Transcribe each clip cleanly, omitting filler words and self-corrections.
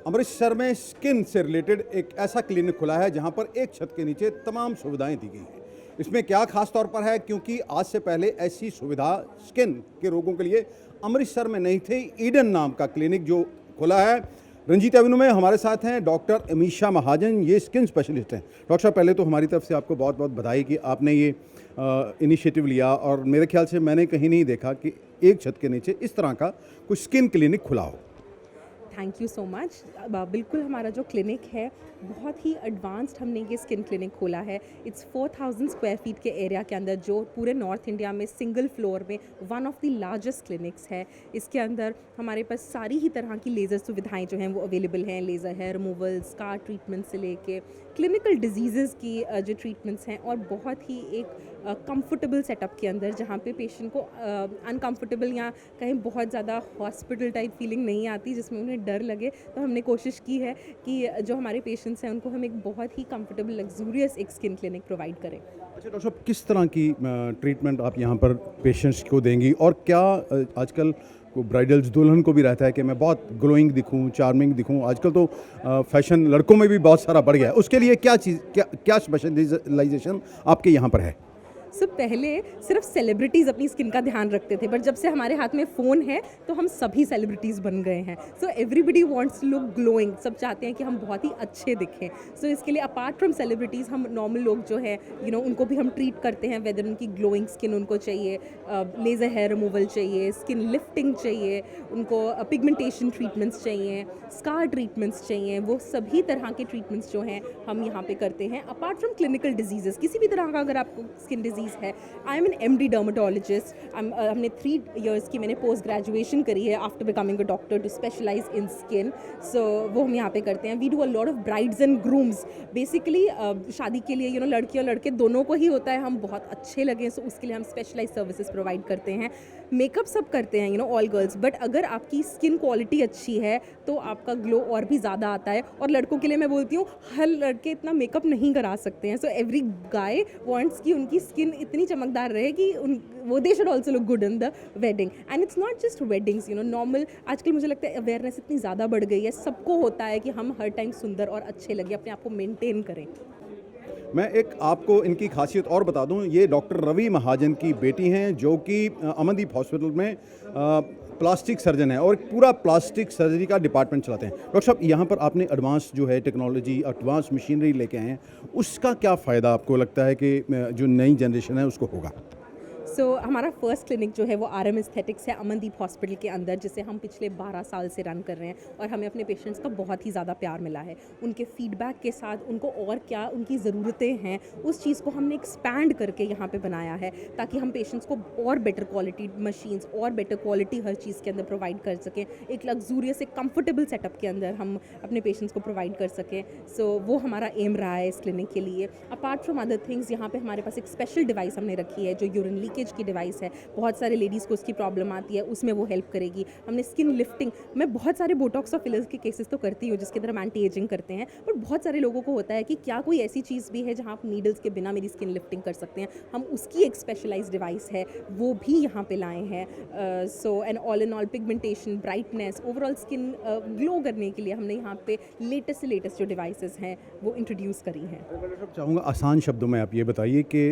अमृतसर में स्किन से रिलेटेड एक ऐसा क्लिनिक खुला है जहां पर एक छत के नीचे तमाम सुविधाएं दी गई हैं। इसमें क्या खास तौर पर है, क्योंकि आज से पहले ऐसी सुविधा स्किन के रोगों के लिए अमृतसर में नहीं थी। ईडन नाम का क्लिनिक जो खुला है, रंजीत एवेन्यू में हमारे साथ हैं डॉक्टर अमीशा महाजन, ये स्किन स्पेशलिस्ट हैं। डॉक्टर साहब, पहले तो हमारी तरफ से आपको बहुत बहुत बधाई कि आपने ये इनिशिएटिव लिया, और मेरे ख्याल से मैंने कहीं नहीं देखा कि एक छत के नीचे इस तरह का कुछ स्किन क्लिनिक खुला हो। Thank you so much. बिल्कुल, हमारा जो क्लिनिक है बहुत ही एडवांस्ड हमने ये स्किन क्लिनिक खोला है। इट्स 4000 स्क्वायर फीट के एरिया के अंदर, जो पूरे नॉर्थ इंडिया में सिंगल फ्लोर में one of the largest clinics है। इसके अंदर हमारे पास सारी ही तरह की लेज़र सुविधाएं जो हैं वो अवेलेबल हैं। Laser hair removal, scar treatment से लेके क्लिनिकल डिजीज़ की जो ट्रीटमेंट्स हैं, और बहुत ही एक कंफर्टेबल सेटअप के अंदर जहाँ पे पेशेंट को अनकंफर्टेबल या कहीं बहुत ज़्यादा हॉस्पिटल टाइप फीलिंग नहीं आती जिसमें उन्हें डर लगे। तो हमने कोशिश की है कि जो हमारे पेशेंट्स हैं उनको हम एक बहुत ही कंफर्टेबल लग्जूरियस एक स्किन क्लिनिक प्रोवाइड करें। अच्छा डॉक्टर साहब, किस तरह की ट्रीटमेंट आप यहाँ पर पेशेंट्स को देंगी, और क्या आजकल को ब्राइडल्स दुल्हन को भी रहता है कि मैं बहुत ग्लोइंग दिखूं, चार्मिंग दिखूं। आजकल तो फैशन लड़कों में भी बहुत सारा बढ़ गया है, उसके लिए क्या स्पेशलाइजेशन आपके यहाँ पर है? सो पहले सिर्फ सेलिब्रिटीज़ अपनी स्किन का ध्यान रखते थे, बट जब से हमारे हाथ में फ़ोन है तो हम सभी सेलिब्रिटीज़ बन गए हैं। So everybody wants to look glowing, सब चाहते हैं कि हम बहुत ही अच्छे दिखें। सो इसके लिए अपार्ट फ्रॉम सेलिब्रिटीज़ हम नॉर्मल लोग जो है उनको भी हम ट्रीट करते हैं, वेदर उनकी ग्लोइंग स्किन उनको चाहिए, लेज़र हेयर रिमूवल चाहिए, स्किन लिफ्टिंग चाहिए, उनको पिगमेंटेशन ट्रीटमेंट्स चाहिए, स्कार ट्रीटमेंट्स चाहिए, वो सभी तरह के ट्रीटमेंट्स जो हैं हम यहाँ पे करते हैं। अपार्ट फ्रॉम क्लिनिकल डिजीज़, किसी भी तरह का अगर आपको स्किन डिजीज़ है, I am an MD dermatologist. हमने 3 years की मैंने पोस्ट ग्रेजुएशन करी है after becoming a doctor to specialize in skin. So वो हम यहाँ पे करते हैं। We do a lot of brides and grooms. Basically शादी के लिए लड़की और लड़के दोनों को ही होता है हम बहुत अच्छे लगें, सो उसके लिए हम स्पेशलाइज सर्विसेज प्रोवाइड करते हैं। मेकअप सब करते हैं ऑल गर्ल्स, बट अगर आपकी स्किन क्वालिटी अच्छी है तो आपका ग्लो और भी ज़्यादा आता है। और लड़कों के लिए मैं बोलती हूँ, हर लड़के इतना मेकअप नहीं करा सकते हैं। सो एवरी गाय वांट्स कि उनकी स्किन इतनी चमकदार रहे कि they should also look good in the wedding. And it's not just weddings, normal आजकल मुझे लगता है अवेयरनेस इतनी ज़्यादा बढ़ गई है, सबको होता है कि हम हर टाइम सुंदर और अच्छे लगे, अपने आप को मेंटेन करें। मैं एक आपको इनकी खासियत और बता दूं, ये डॉक्टर रवि महाजन की बेटी हैं, जो कि अमनदीप हॉस्पिटल में प्लास्टिक सर्जन है और एक पूरा प्लास्टिक सर्जरी का डिपार्टमेंट चलाते हैं। डॉक्टर साहब, यहाँ पर आपने एडवांस जो है टेक्नोलॉजी, एडवांस मशीनरी लेके आए हैं, उसका क्या फ़ायदा आपको लगता है कि जो नई जनरेशन है उसको होगा? सो हमारा फर्स्ट क्लिनिक जो है वो RM एस्थेटिक्स है अमनदीप हॉस्पिटल के अंदर, जिसे हम पिछले 12 साल से रन कर रहे हैं, और हमें अपने पेशेंट्स का बहुत ही ज़्यादा प्यार मिला है। उनके फीडबैक के साथ उनको और क्या उनकी ज़रूरतें हैं, उस चीज़ को हमने एक्सपैंड करके यहाँ पे बनाया है, ताकि हम पेशेंट्स को और बेटर क्वालिटी मशीन्स और बेटर क्वालिटी हर चीज़ के अंदर प्रोवाइड कर सकें। एक लग्जूरियस, एक कंफर्टेबल सेटअप के अंदर हम अपने पेशेंट्स को प्रोवाइड कर सकें। सो वो हमारा एम रहा है इस क्लिनिक के लिए। अपार्ट फ्रॉम अदर थिंग्स, यहाँ पे हमारे पास एक स्पेशल डिवाइस हमने रखी है जो यूरिन लीकेज की डिवाइस है। बहुत सारे लेडीज़ को उसकी प्रॉब्लम आती है, उसमें वो हेल्प करेगी। हमने स्किन लिफ्टिंग, मैं बहुत सारे बोटॉक्स और फिलर्स के केसेस तो करती हूँ जिसके अंदर हम एंटी एजिंग करते हैं, बट बहुत सारे लोगों को होता है कि क्या कोई ऐसी चीज़ भी है जहाँ आप नीडल्स के बिना मेरी स्किन लिफ्टिंग कर सकते हैं। हम उसकी एक स्पेशलाइज्ड डिवाइस है, वो भी यहाँ पे लाए हैं। So and all in all pigmentation, brightness, overall skin glow करने के लिए हमने यहाँ पे लेटेस्ट से लेटेस्ट जो डिवाइसेस हैं वो इंट्रोड्यूस करी हैं। चाहूँगा आसान शब्दों में आप ये बताइए कि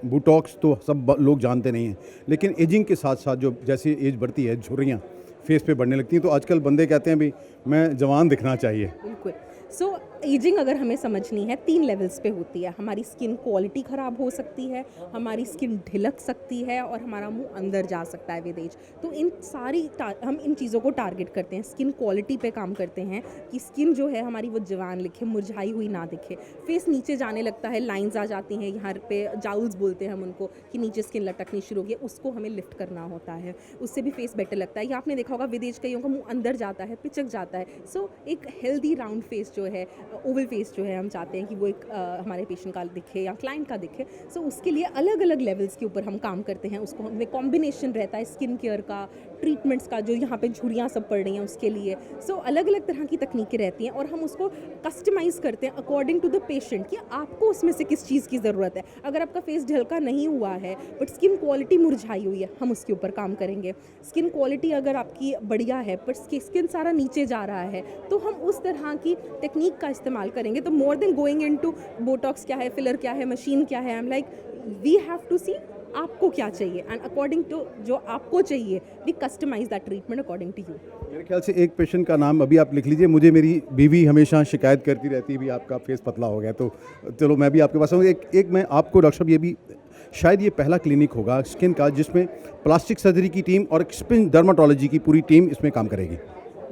बोटॉक्स तो सब लोग जानते नहीं हैं, लेकिन एजिंग के साथ साथ जो जैसे एज बढ़ती है, झुर्रियाँ फेस पे बढ़ने लगती हैं, तो आजकल बंदे कहते हैं भी मैं जवान दिखना चाहिए। बिल्कुल। सो एजिंग अगर हमें समझनी है 3 लेवल्स पे होती है। हमारी स्किन क्वालिटी ख़राब हो सकती है, हमारी स्किन ढिलक सकती है, और हमारा मुंह अंदर जा सकता है विद एज। तो इन सारी हम इन चीज़ों को टारगेट करते हैं, स्किन क्वालिटी पे काम करते हैं कि स्किन जो है हमारी वो जवान दिखे, मुरझाई हुई ना दिखे। फेस नीचे जाने लगता है, लाइंस आ जाती हैं यहाँ पे, जाउल्स बोलते हैं हम उनको, कि नीचे स्किन लटकनी शुरू हो गई, उसको हमें लिफ्ट करना होता है, उससे भी फेस बेटर लगता है। या आपने देखा होगा विद एज कईयों का मुँह अंदर जाता है, पिचक जाता है। सो एक हेल्दी राउंड फेस जो है, ओवल फेस जो है, हम चाहते हैं कि वो एक हमारे पेशेंट का दिखे या क्लाइंट का दिखे। सो उसके लिए अलग अलग लेवल्स के ऊपर हम काम करते हैं। उसको हमें कॉम्बिनेशन रहता है स्किन केयर का, ट्रीटमेंट्स का, जो यहाँ पे झुर्रियाँ सब पड़ रही हैं उसके लिए। सो अलग अलग तरह की तकनीकें रहती हैं और हम उसको कस्टमाइज़ करते हैं अकॉर्डिंग टू द पेशेंट कि आपको उसमें से किस चीज़ की ज़रूरत है। अगर आपका फेस ढलका नहीं हुआ है बट स्किन क्वालिटी मुरझाई हुई है, हम उसके ऊपर काम करेंगे। स्किन क्वालिटी अगर आपकी बढ़िया है पर स्किन सारा नीचे जा रहा है, तो हम उस तरह की टेक्निक का इस्तेमाल करेंगे। तो more than going into botox क्या है, फिलर क्या है, मशीन क्या है, I am like we have to see आपको क्या चाहिए एंड अकॉर्डिंग टू जो आपको चाहिए we customize that treatment according to you. मेरे ख्याल से एक पेशेंट का नाम अभी आप लिख लीजिए। मुझे मेरी बीवी हमेशा शिकायत करती रहती है भी आपका फेस पतला हो गया, तो चलो मैं भी आपके पास आऊँ। एक मैं आपको डॉक्टर साहब, ये भी शायद ये पहला क्लिनिक होगा स्किन का जिसमें प्लास्टिक सर्जरी की टीम और स्किन डर्माटोलॉजी की पूरी टीम इसमें काम करेगी।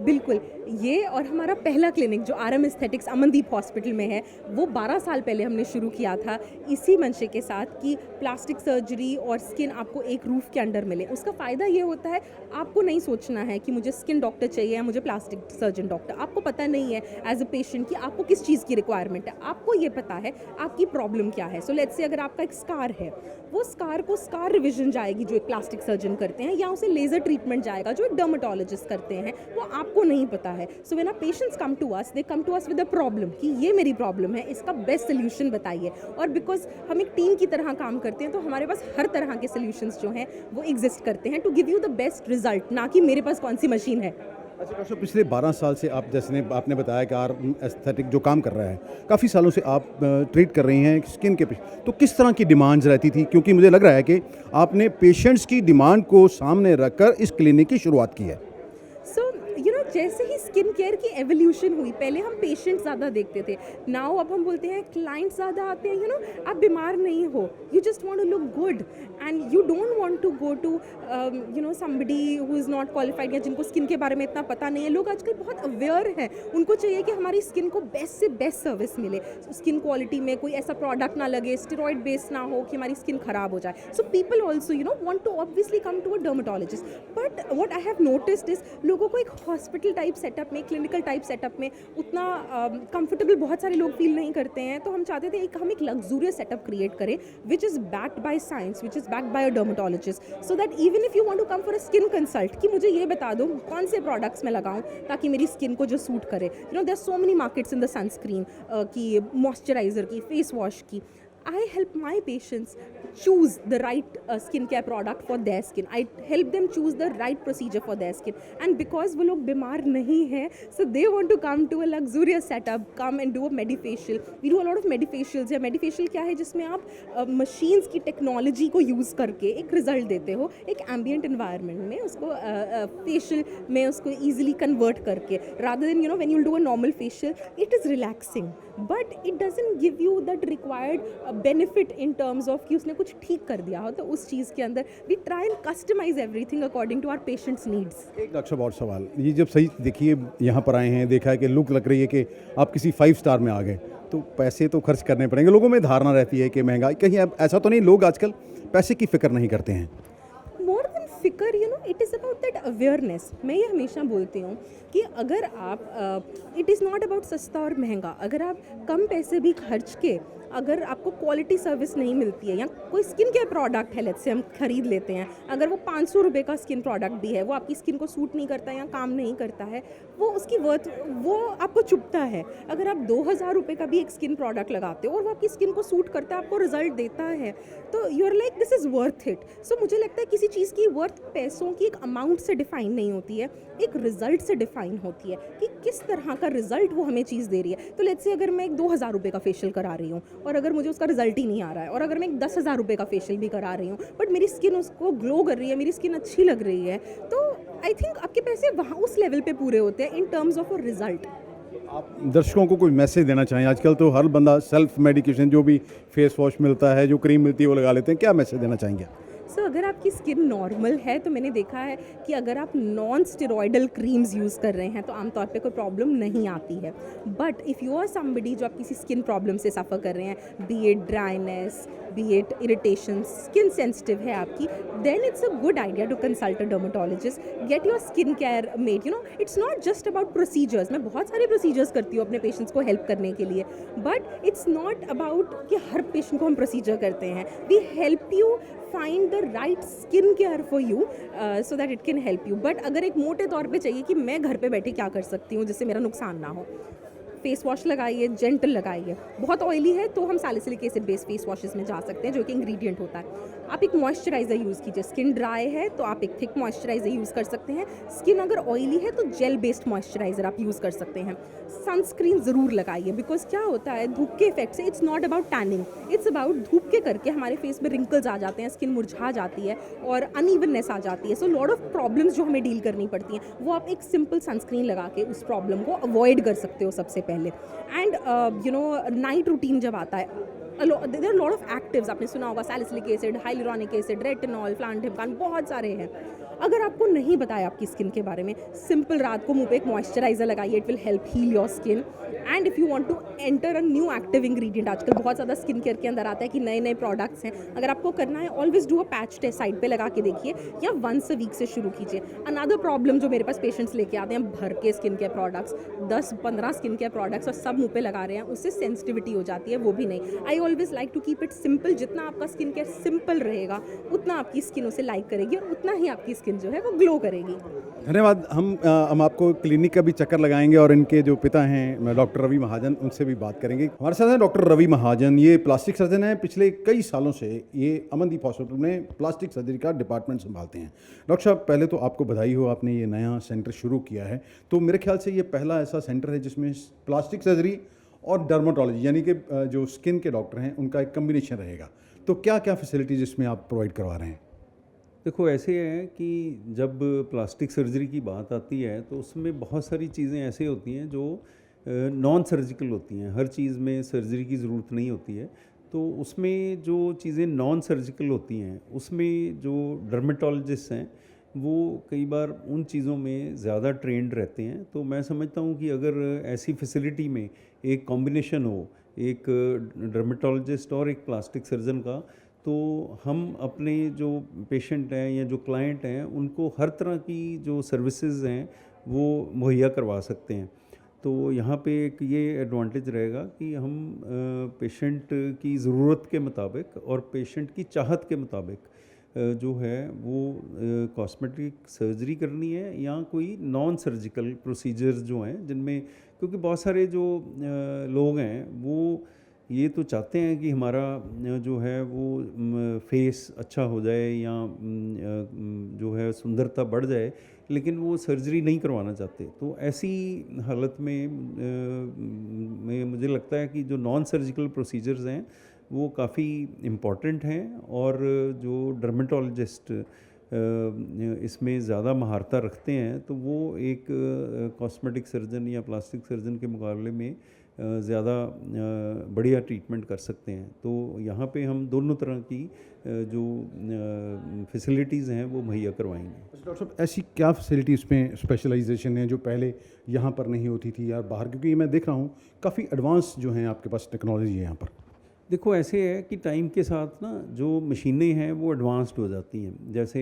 बिल्कुल, ये और हमारा पहला क्लिनिक जो RM एस्थेटिक्स अमनदीप हॉस्पिटल में है, वो 12 साल पहले हमने शुरू किया था इसी मंशे के साथ कि प्लास्टिक सर्जरी और स्किन आपको एक रूफ के अंडर मिले। उसका फ़ायदा ये होता है, आपको नहीं सोचना है कि मुझे स्किन डॉक्टर चाहिए या मुझे प्लास्टिक सर्जन डॉक्टर। आपको पता नहीं है एज अ पेशेंट कि आपको किस चीज़ की रिक्वायरमेंट है, आपको ये पता है आपकी प्रॉब्लम क्या है। सो लेट्स से अगर आपका एक स्कार है, वो स्कार को स्कार रिविजन जाएगी जो एक प्लास्टिक सर्जन करते हैं, या उसे लेज़र ट्रीटमेंट जाएगा जो एक डर्माटोलॉजिस्ट करते हैं, वो आपको नहीं पता है। So when our patients come to us, they come to us with a problem कि ये मेरी प्रॉब्लम है, इसका बेस्ट सोल्यूशन बताइए। और बिकॉज हम एक टीम की तरह काम करते हैं, तो हमारे पास हर तरह के सोल्यूशंस जो हैं वो एग्जिस्ट करते हैं to give you the best result, ना कि मेरे पास कौन सी मशीन है। अच्छा डॉक्टर साहब, पिछले 12 साल से आप जैसे आपने बताया कि RM एस्थेटिक जो काम कर रहा है, काफ़ी सालों से आप ट्रीट कर रही हैं स्किन के तो किस तरह की डिमांड्स रहती थी? क्योंकि मुझे लग रहा है कि आपने पेशेंट्स की डिमांड को सामने रखकर इस क्लिनिक की शुरुआत की है। सो यू नो, जैसे ही स्किन केयर की एवोल्यूशन हुई, पहले हम पेशेंट ज़्यादा देखते थे, नाउ अब हम बोलते हैं क्लाइंट ज़्यादा आते हैं। यू नो, आप बीमार नहीं हो, you just want to look good and you don't want to go to you know somebody who is not qualified या जिनको स्किन के बारे में इतना पता नहीं है। लोग आजकल बहुत अवेयर हैं, उनको चाहिए कि हमारी स्किन को बेस्ट से बेस्ट सर्विस मिले, स्किन क्वालिटी में कोई ऐसा प्रोडक्ट ना लगे, स्टेरॉइड बेस्ड ना हो कि हमारी स्किन ख़राब हो जाए। So people also you know want to obviously come to a dermatologist, but what I have noticed is लोगों को एक हॉस्पिटल टाइप सेटअप में, क्लिनिकल टाइप सेटअप में उतना कंफर्टेबल बहुत सारे लोग फील नहीं करते हैं। तो हम चाहते थे हम एक लग्जूरियस सेटअप क्रिएट करें which is backed by science, which is backed by a dermatologist, so that even if you want to come for a skin consult कि मुझे ये बता दो कौन से प्रोडक्ट्स मैं लगाऊं ताकि मेरी स्किन को जो सूट करे। You know, there are so many markets in the sunscreen की, मॉइस्चराइजर की, फेस वॉश की। I help my patients choose the right skincare product for their skin. I help them choose the right procedure for their skin. And because वो लोग बीमार नहीं हैं, so they want to come to a luxurious setup, come and do a medifacial. We do a lot of medifacials. या medifacial क्या है, जिसमें आप machines की technology को use करके एक result देते हो एक ambient environment में, उसको facial में उसको easily convert करके, rather than you know when you do a normal facial, it is relaxing, but it doesn't give you that required benefit in terms of कि उसने कुछ ठीक कर दिया हो। तो उस चीज़ के अंदर we try and customise everything according to our patients needs. एक डॉक्टर साहब और सवाल, ये जब सही देखिए यहाँ पर आए हैं, देखा है कि लुक लग रही है कि आप किसी 5 स्टार में आ गए, तो पैसे तो खर्च करने पड़ेंगे। लोगों में धारणा रहती है कि महंगाई, कहीं अब ऐसा तो नहीं, लोग आजकल पैसे की फिक्र नहीं करते हैं? मोर देन फिकर, you know, it is about that awareness. मैं ये हमेशा बोलती हूँ कि अगर आप इट इज़ नॉट अबाउट सस्ता और महंगा, अगर आप कम पैसे भी खर्च के अगर आपको क्वालिटी सर्विस नहीं मिलती है, या कोई स्किन केयर प्रोडक्ट है लेट्स से हम खरीद लेते हैं, अगर वो 500 रुपये का स्किन प्रोडक्ट भी है, वो आपकी स्किन को सूट नहीं करता या काम नहीं करता है, वो उसकी वर्थ वो आपको चुभता है। अगर आप 2000 रुपये का भी एक स्किन प्रोडक्ट लगाते हो और वो आपकी स्किन को सूट करता है, आपको रिजल्ट देता है, तो you are like this is worth it. So मुझे लगता है किसी चीज़ की वर्थ पैसों की एक अमाउंट से डिफाइन नहीं होती है, एक रिजल्ट से डिफाइन होती है कि किस तरह का रिजल्ट वो हमें चीज़ दे रही है। तो लेट्स से अगर मैं एक 2000 रुपये का फेशियल करा रही हूँ और अगर मुझे उसका रिजल्ट ही नहीं आ रहा है, और अगर मैं एक 10,000 रुपये का फेशियल भी करा रही हूँ बट मेरी स्किन उसको ग्लो कर रही है, मेरी स्किन अच्छी लग रही है, तो आई थिंक आपके पैसे वहाँ उस लेवल पे पूरे होते हैं in terms of a result. आप दर्शकों को कोई मैसेज देना चाहें? आजकल तो हर बंदा सेल्फ मेडिकेशन, जो भी फेस वॉश मिलता है, जो क्रीम मिलती है, वो लगा लेते हैं। क्या मैसेज देना चाहेंगे? सो अगर आपकी स्किन नॉर्मल है, तो मैंने देखा है कि अगर आप नॉन स्टेरॉइडल क्रीम्स यूज़ कर रहे हैं तो आमतौर पे कोई प्रॉब्लम नहीं आती है। But if you are somebody जो आप किसी स्किन प्रॉब्लम से सफ़र कर रहे हैं, be it dryness, be it irritation, skin sensitive है आपकी, then it's a good idea to consult a dermatologist, get your skin care made. You know, it's not just about procedures. मैं बहुत सारे procedures करती हूँ अपने पेशेंट्स को help करने के लिए, बट इट्स नॉट अबाउट कि हर पेशेंट को हम प्रोसीजर करते हैं। We help you find the right skin care for you so that it can help you. But अगर एक मोटे तौर पे चाहिए कि मैं घर पे बैठे क्या कर सकती हूँ जिससे मेरा नुकसान ना हो, फेस वॉश लगाइए, जेंटल लगाइए. बहुत ऑयली है तो हम salicylic acid based face washes में जा सकते हैं जो कि इंग्रेडिएंट होता है. आप एक मॉइस्चराइज़र यूज़ कीजिए. स्किन ड्राई है तो आप एक थिक मॉइस्चराइज़र यूज़ कर सकते हैं. स्किन अगर ऑयली है तो जेल बेस्ड मॉइस्चराइज़र आप यूज़ कर सकते हैं. सनस्क्रीन ज़रूर लगाइए, बिकॉज क्या होता है धूप के इफेक्ट से it's not about tanning, it's about धूप के करके हमारे फेस में रिंकल्स आ जाते हैं, स्किन मुरझा जाती है और अनइवननेस आ जाती है. सो लॉट ऑफ प्रॉब्लम्स जो हमें डील करनी पड़ती हैं वो आप एक सिंपल सनस्क्रीन लगा के उस प्रॉब्लम को अवॉइड कर सकते हो सबसे पहले. एंड नाइट रूटीन जब आता है, there are lot of actives, आपने सुना होगा salicylic acid, hyaluronic acid, retinol, फ्लांटिमकान, बहुत सारे हैं. अगर आपको नहीं बताया आपकी स्किन के बारे में, सिंपल रात को मुंह पे एक मॉइस्चराइजर लगाइए, it will help heal your skin. And if you want to enter a new active ingredient, आजकल बहुत ज़्यादा स्किन केयर के अंदर आता है कि नए नए प्रोडक्ट्स हैं, अगर आपको करना है always do a patch test, side पे लगा के देखिए या वंस अ वीक से शुरू कीजिए. अनदर प्रॉब्लम जो मेरे पास पेशेंट्स लेके आते हैं, भर के skin care products, 10-15 skin care products और सब मुंह पे लगा रहे हैं, उससे सेंसिटिविटी हो जाती है, वो भी नहीं. I always like to keep it simple. जितना आपका स्किन केयर सिंपल रहेगा उतना आपकी स्किन उसे लाइक करेगी और उतना ही आपकी स्किन जो है वो ग्लो करेगी. धन्यवाद. हम आपको क्लिनिक का भी चक्कर लगाएंगे और इनके जो पिता हैं डॉक्टर रवि महाजन, उनसे भी बात करेंगे. हमारे साथ हैं डॉक्टर रवि महाजन. ये प्लास्टिक सर्जन हैं. पिछले कई सालों से ये अमनदीप हॉस्पिटल में प्लास्टिक सर्जरी का डिपार्टमेंट संभालते हैं. डॉक्टर साहब, पहले तो आपको बधाई हो, आपने ये नया सेंटर शुरू किया है. तो मेरे ख्याल से ये पहला ऐसा सेंटर है जिसमें प्लास्टिक सर्जरी और डर्माटोलॉजी यानी कि जो स्किन के डॉक्टर हैं उनका एक कम्बिनेशन रहेगा. तो क्या क्या फैसिलिटीज़ इसमें आप प्रोवाइड करवा रहे हैं? देखो, ऐसे है कि जब प्लास्टिक सर्जरी की बात आती है तो उसमें बहुत सारी चीज़ें ऐसे होती हैं जो नॉन सर्जिकल होती हैं. हर चीज़ में सर्जरी की ज़रूरत नहीं होती है. तो उसमें जो चीज़ें नॉन सर्जिकल होती हैं उसमें जो डर्मेटोलॉजिस्ट हैं वो कई बार उन चीज़ों में ज़्यादा ट्रेंड रहते हैं. तो मैं समझता हूँ कि अगर ऐसी फैसिलिटी में एक कॉम्बिनेशन हो, एक डर्मेटोलॉजिस्ट और एक प्लास्टिक सर्जन का, तो हम अपने जो पेशेंट हैं या जो क्लाइंट हैं उनको हर तरह की जो सर्विसेज हैं वो मुहैया करवा सकते हैं. तो यहाँ पे एक ये एडवांटेज रहेगा कि हम पेशेंट की ज़रूरत के मुताबिक और पेशेंट की चाहत के मुताबिक जो है वो कॉस्मेटिक सर्जरी करनी है या कोई नॉन सर्जिकल प्रोसीजर्स जो हैं जिनमें, क्योंकि बहुत सारे जो लोग हैं वो ये तो चाहते हैं कि हमारा जो है वो फेस अच्छा हो जाए या जो है सुंदरता बढ़ जाए, लेकिन वो सर्जरी नहीं करवाना चाहते. तो ऐसी हालत में मुझे लगता है कि जो नॉन सर्जिकल प्रोसीजर्स हैं वो काफ़ी इम्पॉर्टेंट हैं और जो डर्मेटोलॉजिस्ट इसमें ज़्यादा महारता रखते हैं तो वो एक कॉस्मेटिक सर्जन या प्लास्टिक सर्जन के मुकाबले में ज़्यादा बढ़िया ट्रीटमेंट कर सकते हैं. तो यहाँ पे हम दोनों तरह की जो फैसिलिटीज़ हैं वो मुहैया करवाएंगे. डॉक्टर साहब, ऐसी क्या फैसिलिटी इसमें स्पेशलाइजेशन है जो पहले यहाँ पर नहीं होती थी या बाहर? क्योंकि मैं देख रहा हूँ काफ़ी एडवांस जो हैं आपके पास टेक्नोलॉजी है यहाँ पर. देखो, ऐसे है कि टाइम के साथ ना जो मशीनें हैं वो एडवांस्ड हो जाती हैं. जैसे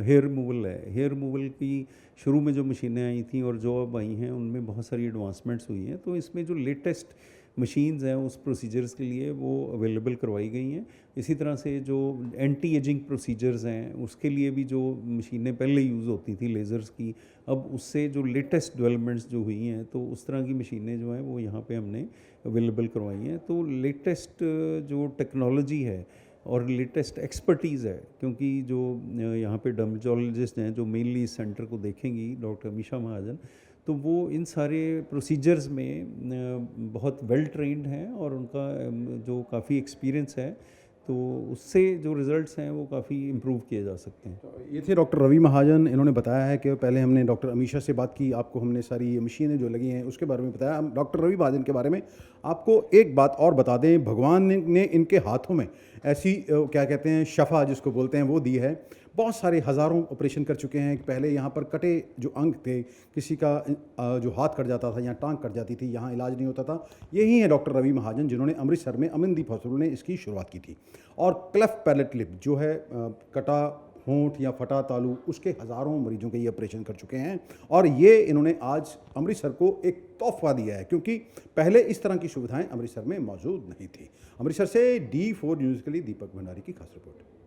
हेयर रिमूवल है, हेयर रिमूवल की शुरू में जो मशीनें आई थी और जो अब आई हैं उनमें बहुत सारी एडवांसमेंट्स हुई हैं. तो इसमें जो लेटेस्ट मशीन्स हैं उस प्रोसीजर्स के लिए वो अवेलेबल करवाई गई हैं. इसी तरह से जो एंटी एजिंग प्रोसीजर्स हैं उसके लिए भी जो मशीनें पहले यूज़ होती थी लेज़र्स की, अब उससे जो लेटेस्ट डेवलपमेंट्स जो हुई हैं तो उस तरह की मशीनें जो हैं वो यहाँ पे हमने अवेलेबल करवाई हैं. तो लेटेस्ट जो टेक्नोलॉजी है और लेटेस्ट एक्सपर्टीज़ है, क्योंकि जो यहाँ पे डर्मेटोलॉजिस्ट हैं जो मेनली इस सेंटर को देखेंगी, डॉक्टर अमीशा महाजन, तो वो इन सारे प्रोसीजर्स में बहुत वेल ट्रेंड हैं और उनका जो काफ़ी एक्सपीरियंस है, तो उससे जो रिज़ल्ट्स हैं वो काफ़ी इम्प्रूव किए जा सकते हैं. ये थे डॉक्टर रवि महाजन. इन्होंने बताया है कि पहले हमने डॉक्टर अमीशा से बात की, आपको हमने सारी ये मशीनें जो लगी हैं उसके बारे में बताया. हम डॉक्टर रवि महाजन के बारे में आपको एक बात और बता दें, भगवान ने इनके हाथों में ऐसी क्या कहते हैं शफा जिसको बोलते हैं वो दी है. बहुत सारे हज़ारों ऑपरेशन कर चुके हैं. पहले यहाँ पर कटे जो अंग थे, किसी का जो हाथ कट जाता था या टांग कट जाती थी, यहाँ इलाज नहीं होता था. यही है डॉक्टर रवि महाजन जिन्होंने अमृतसर में अमनदीप हॉस्पिटल में इसकी शुरुआत की थी. और क्लेफ्ट पैलेट लिप जो है कटा होंठ या फटा तालू, उसके हज़ारों मरीजों के ये ऑपरेशन कर चुके हैं. और ये इन्होंने आज अमृतसर को एक तोहफा दिया है, क्योंकि पहले इस तरह की सुविधाएं अमृतसर में मौजूद नहीं थी. अमृतसर से D4 न्यूज़ के लिए दीपक भंडारी की खास रिपोर्ट.